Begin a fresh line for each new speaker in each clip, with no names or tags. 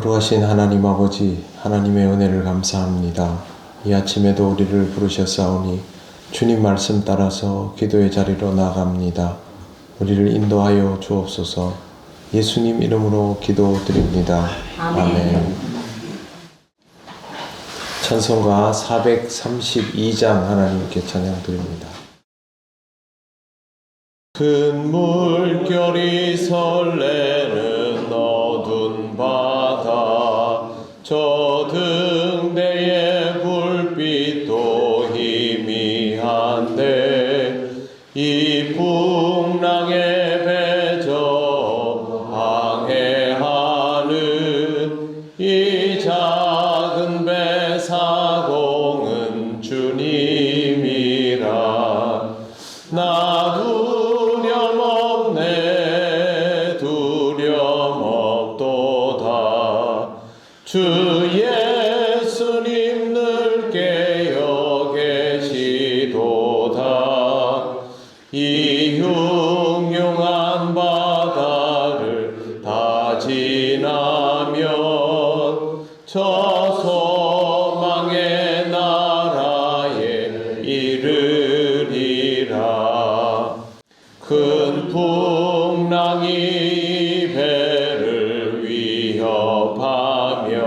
거룩하신 하나님 아버지, 하나님의 은혜를 감사합니다. 이 아침에도 우리를 부르셨사오니 주님 말씀 따라서 기도의 자리로 나아갑니다. 우리를 인도하여 주옵소서. 예수님 이름으로 기도드립니다. 아멘. 찬송가 432장 하나님께 찬양드립니다. 큰 물결이 설레는 어두운 바다, 저 등대의 불빛도 희미한데 이 풍랑에 배저 항해하는 이 작은 배 사공은 주님이라. 나 두려움 없도다. 주 예수님 늘 깨어 계시도다. 이 흉흉한 바다를 다 지나면 저 소망의 나라에 이르리라. 큰 풍랑이 배를 위협하면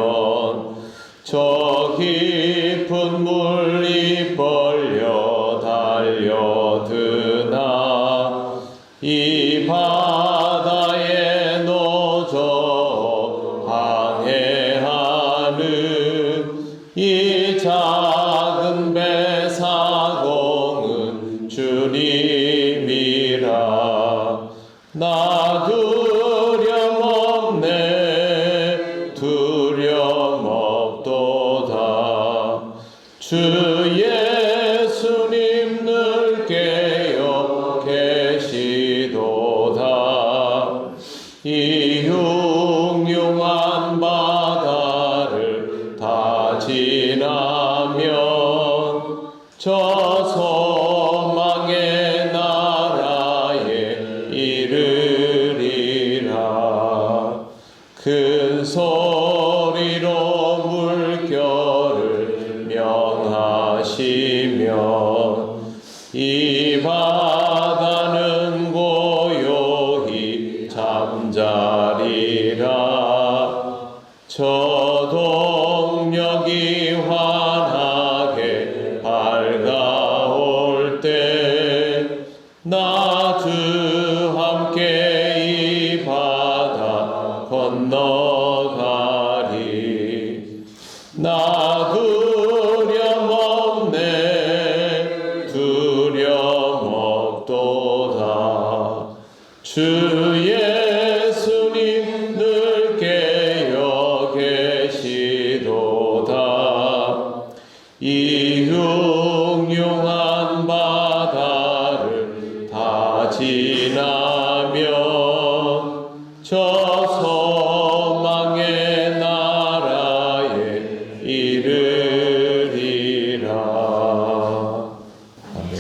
저 깊은 물이 벌려 달려드나 이 바다에 노저 항해하는 이 작은 배 사공은 주님이라. 나 두려움 없도다. 주 예수님 늘 깨어 계시도다. 이 흉흉한 바다를 다 지나면 저 소망의 나라에 이르리라. 큰 소리로 물결을 명하시며 이 바다는 고요히 잠자리라. 저 동력이 환하게 밝아올 때 나 주 함께 이 바다 건너가리. 나 두려움 없도다. 주 예수님 늘 깨어 계시도다. 이 흉흉한 바다를 다 지나면 저 소망의 나라에 이르리라. 아멘.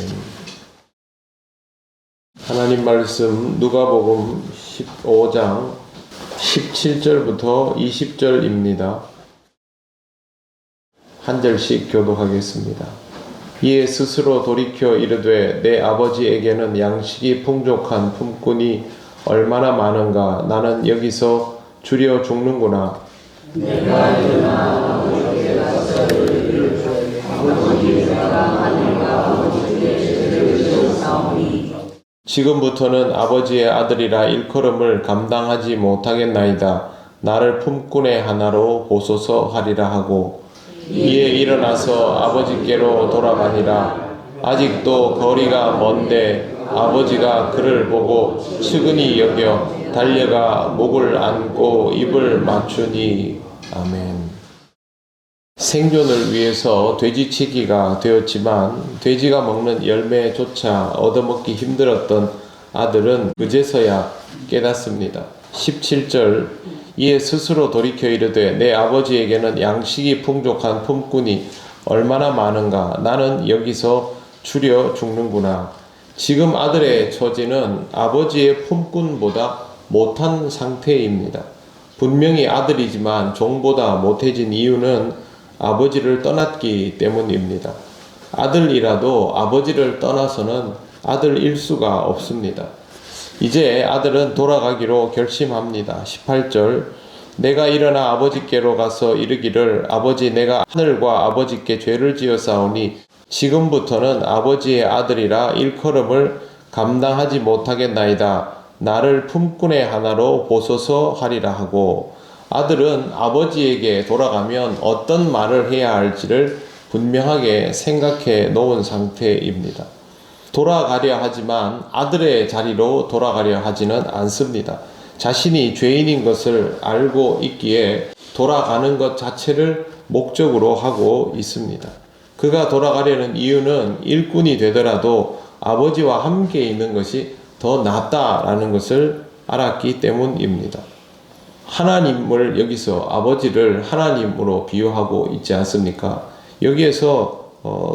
하나님 말씀 누가복음 15장 17절부터 20절입니다. 한 절씩 교독하겠습니다. 이에 스스로 돌이켜 이르되 내 아버지에게는 양식이 풍족한 품꾼이 얼마나 많은가. 나는 여기서 주려 죽는구나. 내가 일어나 아버지께 가서 이르되 아버지 생각하니까 아버지께 주옵사오니. 지금부터는 아버지의 아들이라 일컬음을 감당하지 못하겠나이다. 나를 품꾼의 하나로 보소서 하리라 하고 이에 일어나서 아버지께로 돌아가니라. 아직도 거리가 먼데 아버지가 그를 보고 측은히 여겨 달려가 목을 안고 입을 맞추니. 아멘. 생존을 위해서 돼지치기가 되었지만 돼지가 먹는 열매조차 얻어먹기 힘들었던 아들은 그제서야 깨닫습니다. 17절 이에 스스로 돌이켜 이르되 내 아버지에게는 양식이 풍족한 품꾼이 얼마나 많은가. 나는 여기서 주려 죽는구나. 지금 아들의 처지는 아버지의 품꾼보다 못한 상태입니다. 분명히 아들이지만 종보다 못해진 이유는 아버지를 떠났기 때문입니다. 아들이라도 아버지를 떠나서는 아들일 수가 없습니다. 이제 아들은 돌아가기로 결심합니다. 18절 내가 일어나 아버지께로 가서 이르기를 아버지 내가 하늘과 아버지께 죄를 지었사오니 지금부터는 아버지의 아들이라 일컬음을 감당하지 못하겠나이다. 나를 품꾼의 하나로 보소서 하리라 하고 아들은 아버지에게 돌아가면 어떤 말을 해야 할지를 분명하게 생각해 놓은 상태입니다. 돌아가려 하지만 아들의 자리로 돌아가려 하지는 않습니다. 자신이 죄인인 것을 알고 있기에 돌아가는 것 자체를 목적으로 하고 있습니다. 그가 돌아가려는 이유는 일꾼이 되더라도 아버지와 함께 있는 것이 더 낫다라는 것을 알았기 때문입니다. 하나님을 여기서 아버지를 하나님으로 비유하고 있지 않습니까? 여기에서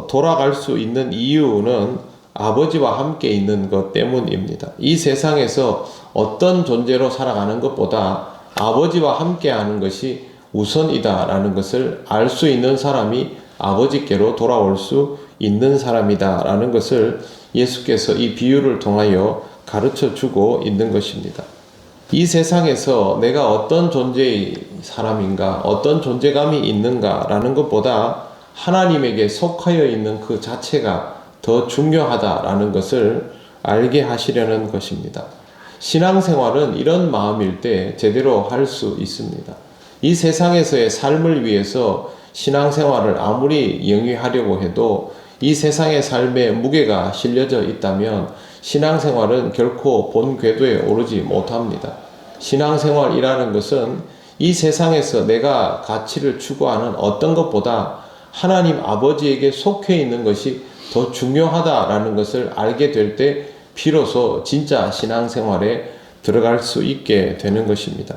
돌아갈 수 있는 이유는 아버지와 함께 있는 것 때문입니다. 이 세상에서 어떤 존재로 살아가는 것보다 아버지와 함께 하는 것이 우선이다라는 것을 알 수 있는 사람이 아버지께로 돌아올 수 있는 사람이다라는 것을 예수께서 이 비유를 통하여 가르쳐 주고 있는 것입니다. 이 세상에서 내가 어떤 존재의 사람인가, 어떤 존재감이 있는가라는 것보다 하나님에게 속하여 있는 그 자체가 더 중요하다라는 것을 알게 하시려는 것입니다. 신앙생활은 이런 마음일 때 제대로 할 수 있습니다. 이 세상에서의 삶을 위해서 신앙생활을 아무리 영위하려고 해도 이 세상의 삶에 무게가 실려져 있다면 신앙생활은 결코 본 궤도에 오르지 못합니다. 신앙생활이라는 것은 이 세상에서 내가 가치를 추구하는 어떤 것보다 하나님 아버지에게 속해 있는 것이 더 중요하다라는 것을 알게 될 때 비로소 진짜 신앙생활에 들어갈 수 있게 되는 것입니다.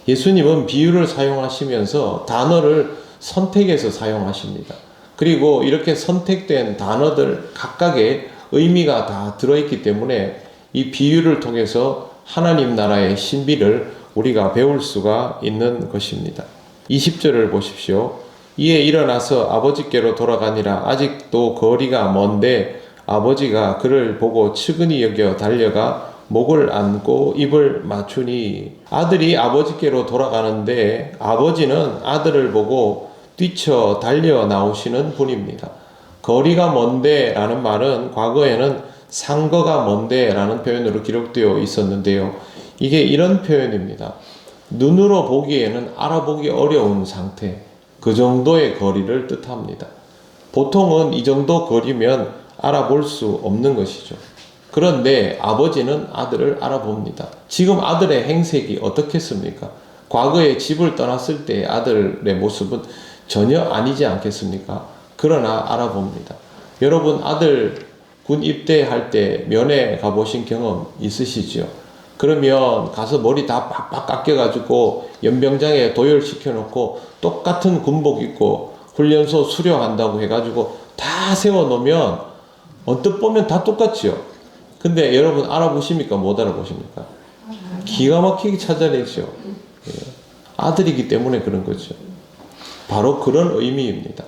예수님은 비유를 사용하시면서 단어를 선택해서 사용하십니다. 그리고 이렇게 선택된 단어들 각각의 의미가 다 들어있기 때문에 이 비유를 통해서 하나님 나라의 신비를 우리가 배울 수가 있는 것입니다. 20절을 보십시오. 이에 일어나서 아버지께로 돌아가니라. 아직도 거리가 먼데 아버지가 그를 보고 측은히 여겨 달려가 목을 안고 입을 맞추니. 아들이 아버지께로 돌아가는데 아버지는 아들을 보고 뛰쳐 달려 나오시는 분입니다. 거리가 먼데 라는 말은 과거에는 상거가 먼데 라는 표현으로 기록되어 있었는데요. 이게 이런 표현입니다. 눈으로 보기에는 알아보기 어려운 상태, 그 정도의 거리를 뜻합니다. 보통은 이 정도 거리면 알아볼 수 없는 것이죠. 그런데 아버지는 아들을 알아봅니다. 지금 아들의 행색이 어떻겠습니까? 과거에 집을 떠났을 때 아들의 모습은 전혀 아니지 않겠습니까? 그러나 알아봅니다. 여러분 아들 군 입대할 때 면회 가보신 경험 있으시죠? 그러면 가서 머리 다 빡빡 깎여가지고 연병장에 도열시켜놓고 똑같은 군복 입고 훈련소 수료한다고 해가지고 다 세워놓으면 언뜻 보면 다 똑같죠? 근데 여러분 알아보십니까? 못 알아보십니까? 기가 막히게 찾아내죠. 예. 아들이기 때문에 그런 거죠. 바로 그런 의미입니다.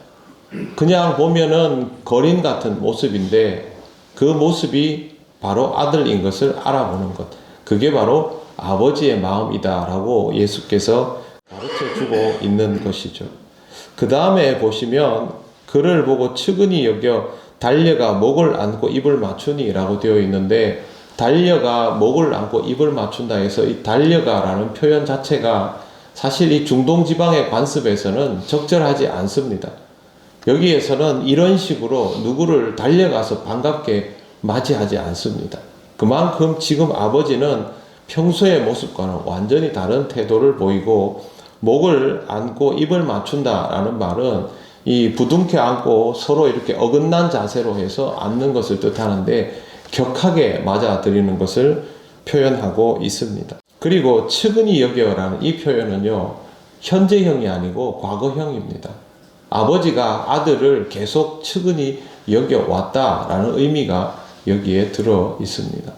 그냥 보면은 거린 같은 모습인데 그 모습이 바로 아들인 것을 알아보는 것. 그게 바로 아버지의 마음이다라고 예수께서 가르쳐 주고 있는 것이죠. 그 다음에 보시면 그를 보고 측은히 여겨 달려가 목을 안고 입을 맞추니 라고 되어 있는데 달려가 목을 안고 입을 맞춘다 해서 이 달려가라는 표현 자체가 사실 이 중동지방의 관습에서는 적절하지 않습니다. 여기에서는 이런 식으로 누구를 달려가서 반갑게 맞이하지 않습니다. 그만큼 지금 아버지는 평소의 모습과는 완전히 다른 태도를 보이고 목을 안고 입을 맞춘다라는 말은 이 부둥켜 안고 서로 이렇게 어긋난 자세로 해서 앉는 것을 뜻하는데 격하게 맞아들이는 것을 표현하고 있습니다. 그리고 측은히 여겨라는 이 표현은요, 현재형이 아니고 과거형입니다. 아버지가 아들을 계속 측은히 여겨왔다라는 의미가 여기에 들어 있습니다.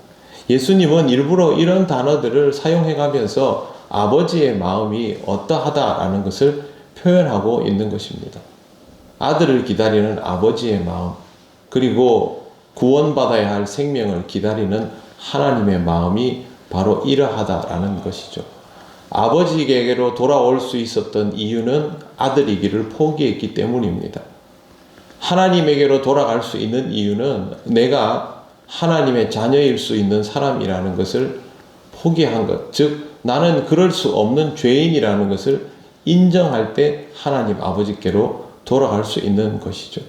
예수님은 일부러 이런 단어들을 사용해가면서 아버지의 마음이 어떠하다라는 것을 표현하고 있는 것입니다. 아들을 기다리는 아버지의 마음, 그리고 구원받아야 할 생명을 기다리는 하나님의 마음이 바로 이러하다라는 것이죠. 아버지에게로 돌아올 수 있었던 이유는 아들이기를 포기했기 때문입니다. 하나님에게로 돌아갈 수 있는 이유는 내가 하나님의 자녀일 수 있는 사람이라는 것을 포기한 것, 즉 나는 그럴 수 없는 죄인이라는 것을 인정할 때 하나님 아버지께로 돌아갈 수 있는 것이죠.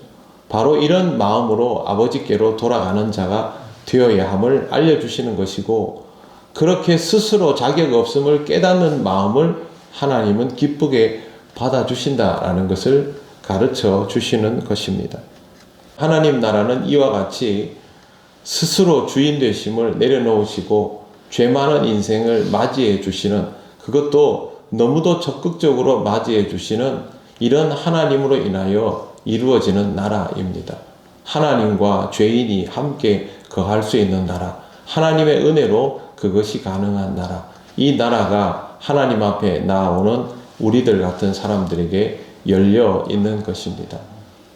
바로 이런 마음으로 아버지께로 돌아가는 자가 되어야 함을 알려주시는 것이고, 그렇게 스스로 자격 없음을 깨닫는 마음을 하나님은 기쁘게 받아주신다라는 것을 가르쳐 주시는 것입니다. 하나님 나라는 이와 같이 스스로 주인 되심을 내려놓으시고 죄 많은 인생을 맞이해 주시는, 그것도 너무도 적극적으로 맞이해 주시는 이런 하나님으로 인하여 이루어지는 나라입니다. 하나님과 죄인이 함께 거할 수 있는 나라, 하나님의 은혜로 그것이 가능한 나라, 이 나라가 하나님 앞에 나아오는 우리들 같은 사람들에게 열려 있는 것입니다.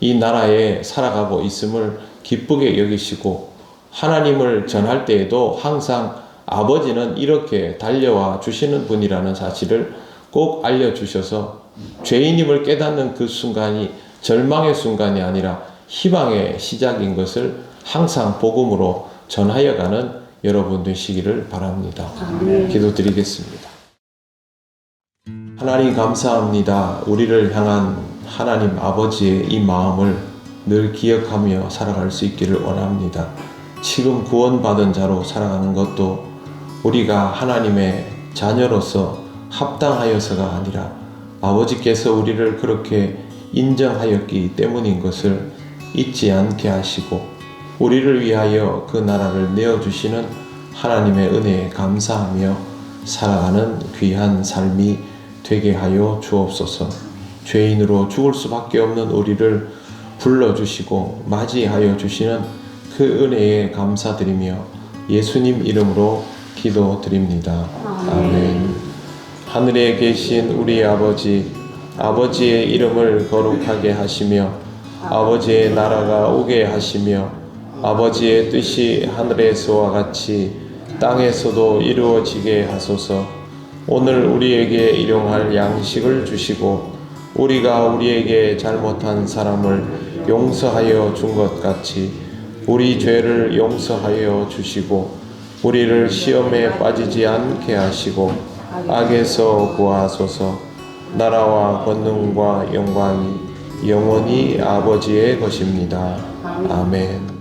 이 나라에 살아가고 있음을 기쁘게 여기시고, 하나님을 전할 때에도 항상 아버지는 이렇게 달려와 주시는 분이라는 사실을 꼭 알려주셔서 죄인임을 깨닫는 그 순간이 절망의 순간이 아니라 희망의 시작인 것을 항상 복음으로 전하여가는 여러분 되시기를 바랍니다. 기도드리겠습니다. 하나님 감사합니다. 우리를 향한 하나님 아버지의 이 마음을 늘 기억하며 살아갈 수 있기를 원합니다. 지금 구원받은 자로 살아가는 것도 우리가 하나님의 자녀로서 합당하여서가 아니라 아버지께서 우리를 그렇게 인정하였기 때문인 것을 잊지 않게 하시고, 우리를 위하여 그 나라를 내어주시는 하나님의 은혜에 감사하며 살아가는 귀한 삶이 되게 하여 주옵소서. 죄인으로 죽을 수밖에 없는 우리를 불러주시고 맞이하여 주시는 그 은혜에 감사드리며 예수님 이름으로 기도드립니다. 아멘. 하늘에 계신 우리 아버지, 아버지의 이름을 거룩하게 하시며 아버지의 나라가 오게 하시며 아버지의 뜻이 하늘에서와 같이 땅에서도 이루어지게 하소서. 오늘 우리에게 일용할 양식을 주시고 우리가 우리에게 잘못한 사람을 용서하여 준 것 같이 우리 죄를 용서하여 주시고 우리를 시험에 빠지지 않게 하시고 악에서 구하소서. 나라와 권능과 영광이 영원히 아버지의 것입니다. 아멘.